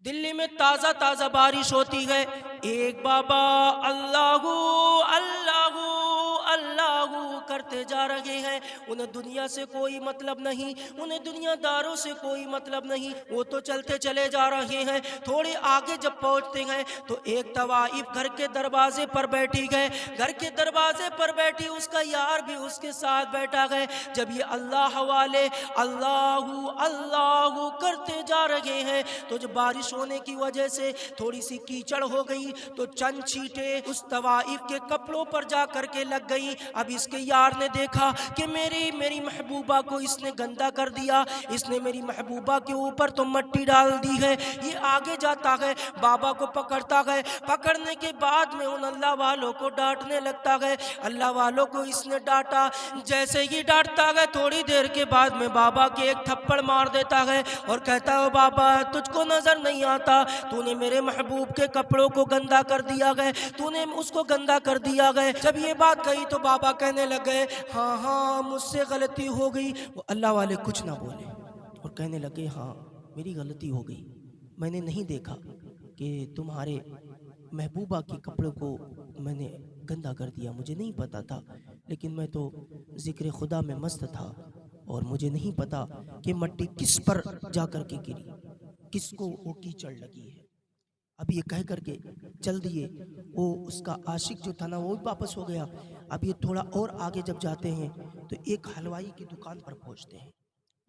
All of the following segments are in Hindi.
दिल्ली में ताज़ा ताज़ा बारिश होती है। एक बाबा अल्लाहू अल्लाहू अल्लाहू करते जा रहे हैं। उन्हें दुनिया से कोई मतलब नहीं, उन्हें दुनियादारों से कोई मतलब नहीं। वो तो चलते चले जा रहे हैं। थोड़े आगे जब पहुंचते हैं तो एक तवाइफ घर के दरवाजे पर बैठी गए। घर के दरवाजे पर बैठी उसका यार भी उसके साथ बैठा गए। जब ये अल्लाह वाले अल्लाहू अल्लाहू करते जा रहे हैं तो जब बारिश होने की वजह से थोड़ी सी कीचड़ हो गई तो चंद छींटे उस तवाइफ के कपड़ों पर जा करके लग गई। अब इसके यार ने देखा कि मेरी महबूबा को इसने गंदा कर दिया, इसने मेरी महबूबा के ऊपर तो मिट्टी डाल दी है। ये आगे जाता है, बाबा को पकड़ता है। पकड़ने के बाद में उन अल्लाह वालों को डांटने लगता है। अल्लाह वालों को इसने डांटा। जैसे ही डांटता है थोड़ी देर के बाद में बाबा के एक थप्पड़ मार देता है और कहता है, बाबा तुझको नजर नहीं आता, तूने मेरे महबूब के कपड़ों को गंदा कर दिया गए, तूने उसको गंदा कर दिया गए। जब ये बात कही तो बाबा कहने लगे, हाँ हाँ मुझसे गलती हो गई। वो अल्लाह वाले कुछ ना बोले और कहने लगे, हाँ मेरी गलती हो गई, मैंने नहीं देखा कि तुम्हारे महबूबा के कपड़ों को मैंने गंदा कर दिया, मुझे नहीं पता था, लेकिन मैं तो जिक्र खुदा में मस्त था और मुझे नहीं पता कि मिट्टी किस पर जा कर के गिरी, किसको वो कीचड़ लगी है। अब ये कह करके चल दिए। वो उसका आशिक जो था ना वो भी वापस हो गया। अब ये थोड़ा और आगे जब जाते हैं तो एक हलवाई की दुकान पर पहुंचते हैं।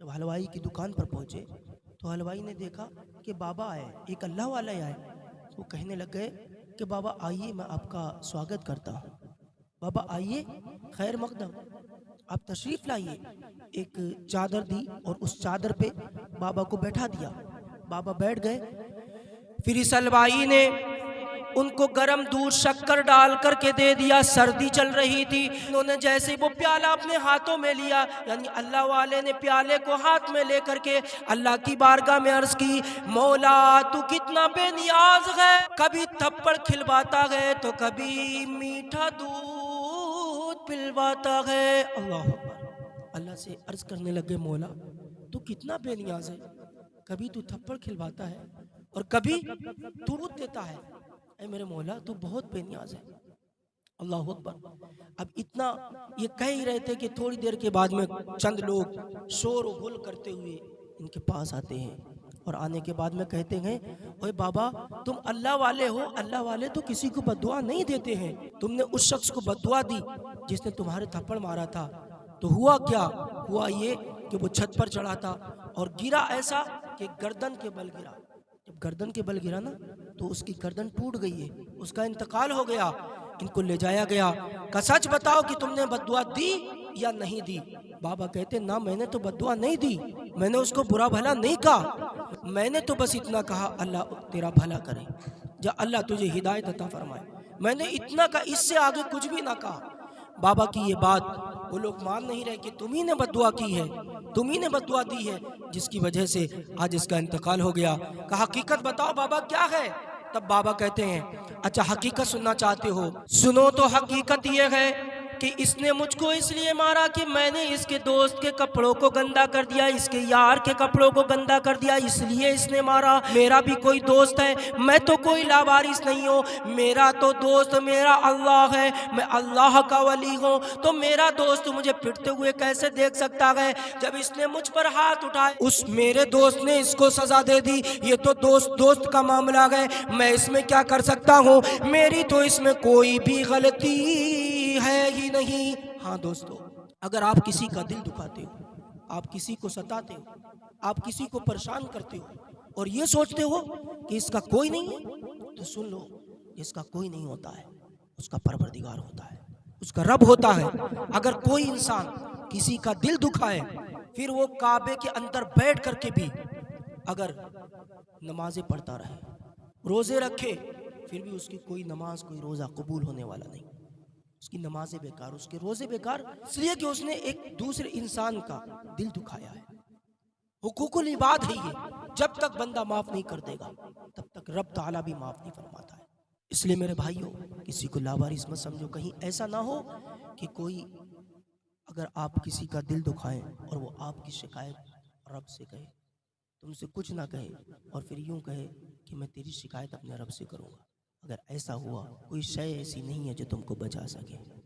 जब हलवाई की दुकान पर पहुंचे तो हलवाई ने देखा कि बाबा आए, एक अल्लाह वाला आए। वो कहने लग गए कि बाबा आइए, मैं आपका स्वागत करता हूँ, बाबा आइए, खैर मकदम, आप तशरीफ़ लाइए। एक चादर दी और उस चादर पे बाबा को बैठा दिया। बाबा बैठ गए। फिर इस हलवाई ने उनको गरम दूध शक्कर डाल करके दे दिया। सर्दी चल रही थी। उन्होंने जैसे ही वो प्याला अपने हाथों में लिया, यानी अल्लाह वाले ने प्याले को हाथ में लेकर के अल्लाह की बारगाह में अर्ज की, मौला तू कितना बेनियाज है, कभी थप्पड़ खिलवाता है तो कभी मीठा दूध पिलवाता है। अल्लाह अकबर। अल्लाह से अर्ज करने लगे, मौला तू कितना बेनियाज है, कभी तू थप्पड़ खिलवाता है और कभी दूध देता है। ऐ मेरे मौला तू बहुत बेनियाज है। अल्लाह अकबर। अब इतना ये कह ही रहे थे कि थोड़ी देर के बाद में चंद लोग शोर गुल करते हुए इनके पास आते हैं और आने के बाद में कहते हैं, ओए बाबा तुम अल्लाह वाले हो, अल्लाह वाले तो किसी को बद्दुआ नहीं देते हैं, तुमने उस शख्स को बद्दुआ दी जिसने तुम्हारे थप्पड़ मारा था, तो हुआ क्या? हुआ ये कि वो छत पर चढ़ा था और गिरा ऐसा कि गर्दन के बल गिरा। जब गर्दन के बल गिरा ना तो उसकी गर्दन टूट गई है, उसका इंतकाल हो गया। इनको ले जाया गया, का सच बताओ कि तुमने बद्दुआ दी या नहीं दी? बाबा कहते, ना मैंने तो बद्दुआ नहीं दी, मैंने उसको बुरा भला नहीं कहा, मैंने तो बस इतना कहा अल्लाह तेरा भला करे, जा अल्लाह तुझे हिदायत अता फरमाए, मैंने इतना कहा, इससे आगे कुछ भी ना कहा। बाबा की ये बात वो लोग मान नहीं रहे कि तुम ही ने बद्दुआ की है, तुम ही ने बद्दुआ दी है, जिसकी वजह से आज इसका इंतकाल हो गया। कहा हकीकत बताओ बाबा क्या है? तब बाबा कहते हैं, अच्छा हकीकत सुनना चाहते हो, सुनो तो हकीकत ये है कि इसने मुझको इसलिए मारा कि मैंने इसके दोस्त के कपड़ों को गंदा कर दिया, इसके यार के कपड़ों को गंदा कर दिया, इसलिए इसने मारा। मेरा भी कोई दोस्त है, मैं तो कोई लावारिस नहीं हूँ, मेरा तो दोस्त मेरा अल्लाह है, मैं अल्लाह का वली हूँ, तो मेरा दोस्त मुझे पिटते हुए कैसे देख सकता है? जब इसने मुझ पर हाथ उठाए उस मेरे दोस्त ने इसको सजा दे दी, ये तो दोस्त दोस्त का मामला है, मैं इसमें क्या कर सकता हूँ? मेरी तो इसमें कोई भी गलती है ही नहीं। हाँ दोस्तों, अगर आप किसी का दिल दुखाते हो, आप किसी को सताते हो, आप किसी को परेशान करते हो और ये सोचते हो कि इसका कोई नहीं है, तो सुन लो, इसका कोई नहीं होता है, उसका परवरदिगार होता है, उसका रब होता है। अगर कोई इंसान किसी का दिल दुखाए, फिर वो काबे के अंदर बैठ करके भी अगर नमाजें पढ़ता रहे, रोजे रखे, फिर भी उसकी कोई नमाज कोई रोजा कबूल होने वाला नहीं, उसकी नमाजें बेकार, उसके रोजे बेकार, इसलिए कि उसने एक दूसरे इंसान का दिल दुखाया है। हुकूकुल इबाद है ये, जब तक बंदा माफ नहीं कर देगा तब तक रब ताला भी माफ नहीं फरमाता है। इसलिए मेरे भाइयों, किसी को लावारिस मत समझो, कहीं ऐसा ना हो कि कोई अगर आप किसी का दिल दुखाएं और वो आपकी शिकायत रब से कहे, तुमसे कुछ ना कहे और फिर यूं कहे कि कि मैं तेरी शिकायत अपने रब से करूँगा। अगर ऐसा हुआ, कोई शय ऐसी नहीं है जो तुमको बचा सके।